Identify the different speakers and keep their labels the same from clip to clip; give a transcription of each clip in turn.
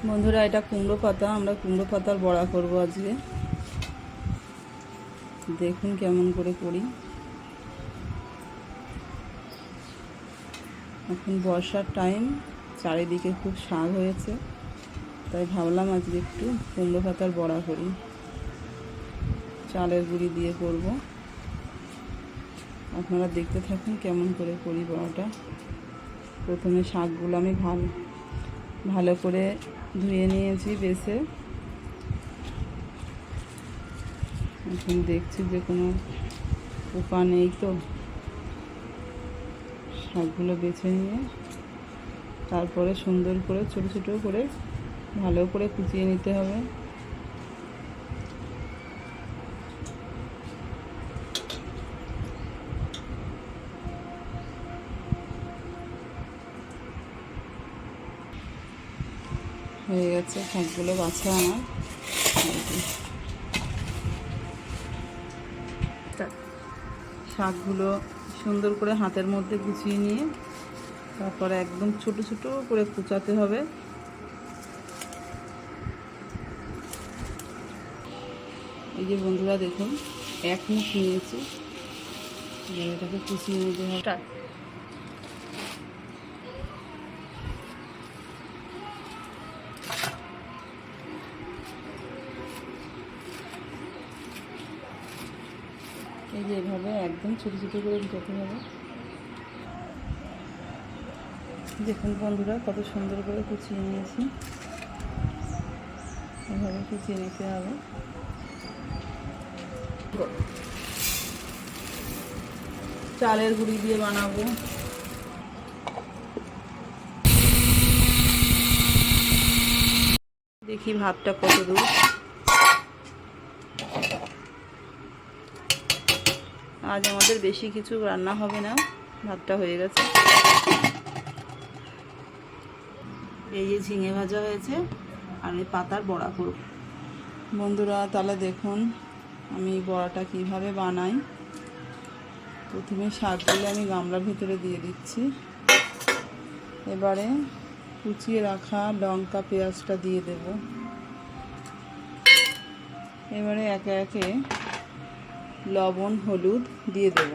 Speaker 1: বন্ধুরা, এটা কুমড়ো পাতা। আমরা কুমড়ো পাতার বড়া করব আজকে। দেখুন কেমন করে করি। এখন বর্ষার টাইম, চারিদিকে খুব শাক হয়েছে, তাই ভাবলাম আজকে একটু কুমড়ো পাতার বড়া করি। চালের গুঁড়ি দিয়ে করব। আপনারা দেখতে থাকুন কেমন করে করি বড়াটা। প্রথমে শাকগুলো আমি ভালো করে ধুয়ে নিয়েছি বেছে। এখন দেখছি যে কোনো পোকা নেই তো। শাকগুলো বেছে নিয়ে তারপরে সুন্দর করে ছোটো ছোটো করে ভালো করে কুচিয়ে নিতে হবে। হয়ে গেছে শাকগুলো বাছা আমার। শাকগুলো সুন্দর করে হাতের মধ্যে গুছিয়ে নিয়ে তারপরে একদম ছোট ছোট করে কুচাতে হবে। এই যে বন্ধুরা দেখুন, এক মুঠ নিয়েছি, এটাকে কুচিয়ে নিতে হবে। এই যে এভাবে একদম ছোটো ছোটো করে কুচাতে হবে। দেখুন বন্ধুরা, কত সুন্দর করে কুচিয়ে নিয়েছি। এভাবে কুচিয়ে নিতে হবে। চালের গুঁড়ি দিয়ে বানাবো। দেখি ভাতটা কত দূর। আজ আমাদের বেশি কিছু রান্না হবে না, ভাতটা হয়ে গেছে। এই যে ঝিঙে ভাজা হয়েছে, আর এই পাতার বড়া করব। বন্ধুরা তাহলে দেখুন আমি বড়াটা কিভাবে বানাই। প্রথমে শাকগুলো আমি গামলার ভিতরে দিয়ে দিচ্ছি। এবারে কুচিয়ে রাখা লঙ্কা পেঁয়াজটা দিয়ে দেব। এবারে একে একে লবণ হলুদ দিয়ে দেব।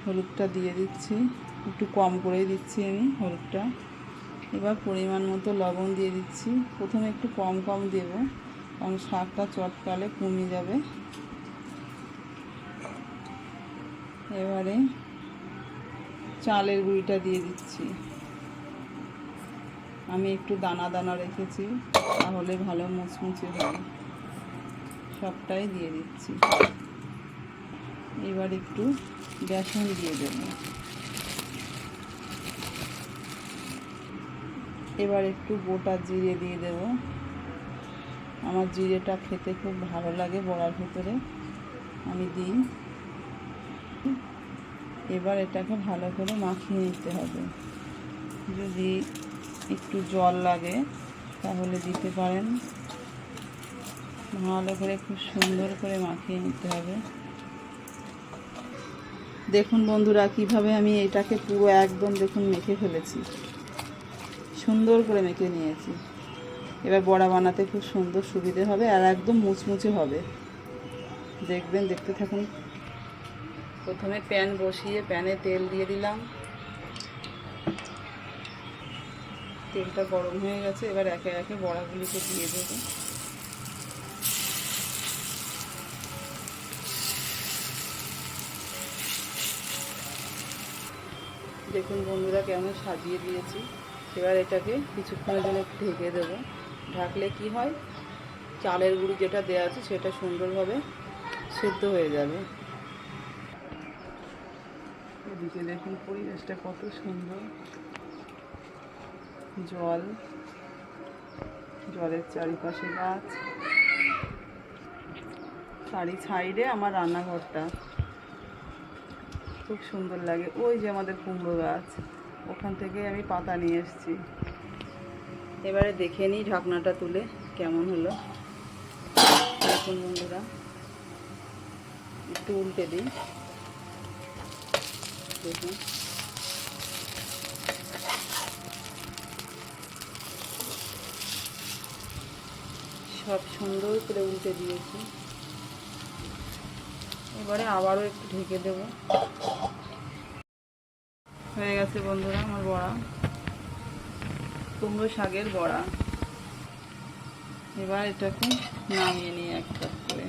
Speaker 1: হলুদটা দিয়ে দিচ্ছি, একটু কম করেই দিচ্ছি আমি হলুদটা। এবার পরিমাণ মতো লবণ দিয়ে দিচ্ছি। প্রথমে একটু কম কম দেব, কারণ শাকটা চটকালে কমে যাবে। এবারে চালের গুঁড়িটা দিয়ে দিচ্ছি। আমি একটু দানা দানা রেখেছি, তাহলে ভালো মুচমুচে হবে। সবটাই দিয়ে দিচ্ছি। এবার একটু বেসন দিয়ে দেব। এবার একটু গোটা জিরে দিয়ে দেব। আমার জিরেটা খেতে খুব ভালো লাগে বড়ার ভিতরে, আমি দিই। এবার এটাকে ভালো করে মাখিয়ে নিতে হবে। যদি একটু জল লাগে তাহলে দিতে পারেন। ভালো করে খুব সুন্দর করে মাখিয়ে নিতে হবে। দেখুন বন্ধুরা, কিভাবে আমি এটাকে পুরো একদম দেখুন মেখে ফেলেছি, সুন্দর করে মেখে নিয়েছি। এবার বড়া বানাতে খুব সুন্দর সুবিধে হবে, আর একদম মুচমুচে হবে। দেখবেন, দেখতে থাকুন। প্রথমে প্যান বসিয়ে প্যানে তেল দিয়ে দিলাম। তেলটা গরম হয়ে গেছে, এবার একে একে বড়াগুলিকে দিয়ে দেব। দেখুন বন্ধুরা কেমন সাজিয়ে দিয়েছি। এবার এটাকে কিছুক্ষণের জন্য একটু ঢেকে দেব। ঢাকলে কি হয়, চালের গুঁড়ি যেটা দেওয়া আছে সেটা সুন্দরভাবে সেদ্ধ হয়ে যাবে। এদিকে দেখুন পরিবেশটা কত সুন্দর। জলের চারিপাশে গাছ, চারি সাইডে আমার রান্নাঘরটা খুব সুন্দর লাগে। ওই যে আমাদের কুমড়ো গাছ, ওখান থেকে আমি পাতা নিয়ে এসেছি। এবারে দেখে নিই ঢাকনাটা তুলে কেমন হলো। দেখুন বন্ধুরা, একটু উল্টে দিই। দেখুন সব সুন্দর করে উল্টে দিয়েছি। এবারে আবারও একটু ঢেকে দেব। হয়ে গেছে বন্ধুরা আমার বড়া, কুমড়ো শাকের বড়া। এবার এটাকে নামিয়ে নিয়ে একটা করে।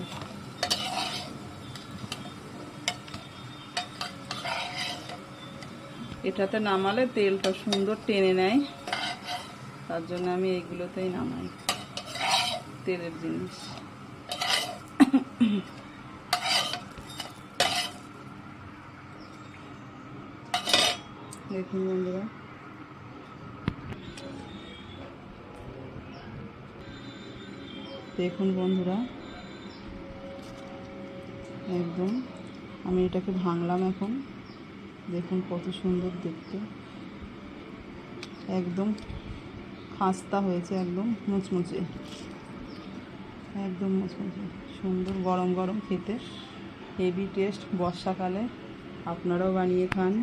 Speaker 1: এটাতে নামালে তেলটা সুন্দর টেনে নেয়, তার জন্য আমি এইগুলোতেই নামাই, তেলের জিনিস। দেখুন বন্ধুরা, দেখুন বন্ধুরা, একদম আমি এটাকে ভাঙলাম এখন। দেখুন কত সুন্দর দেখতে, একদম খাস্তা হয়েছে, একদম মুচমুচে, একদম মুচমুচে সুন্দর, গরম গরম খেতে হেভি টেস্ট। বর্ষাকালে আপনারাও বানিয়ে খান।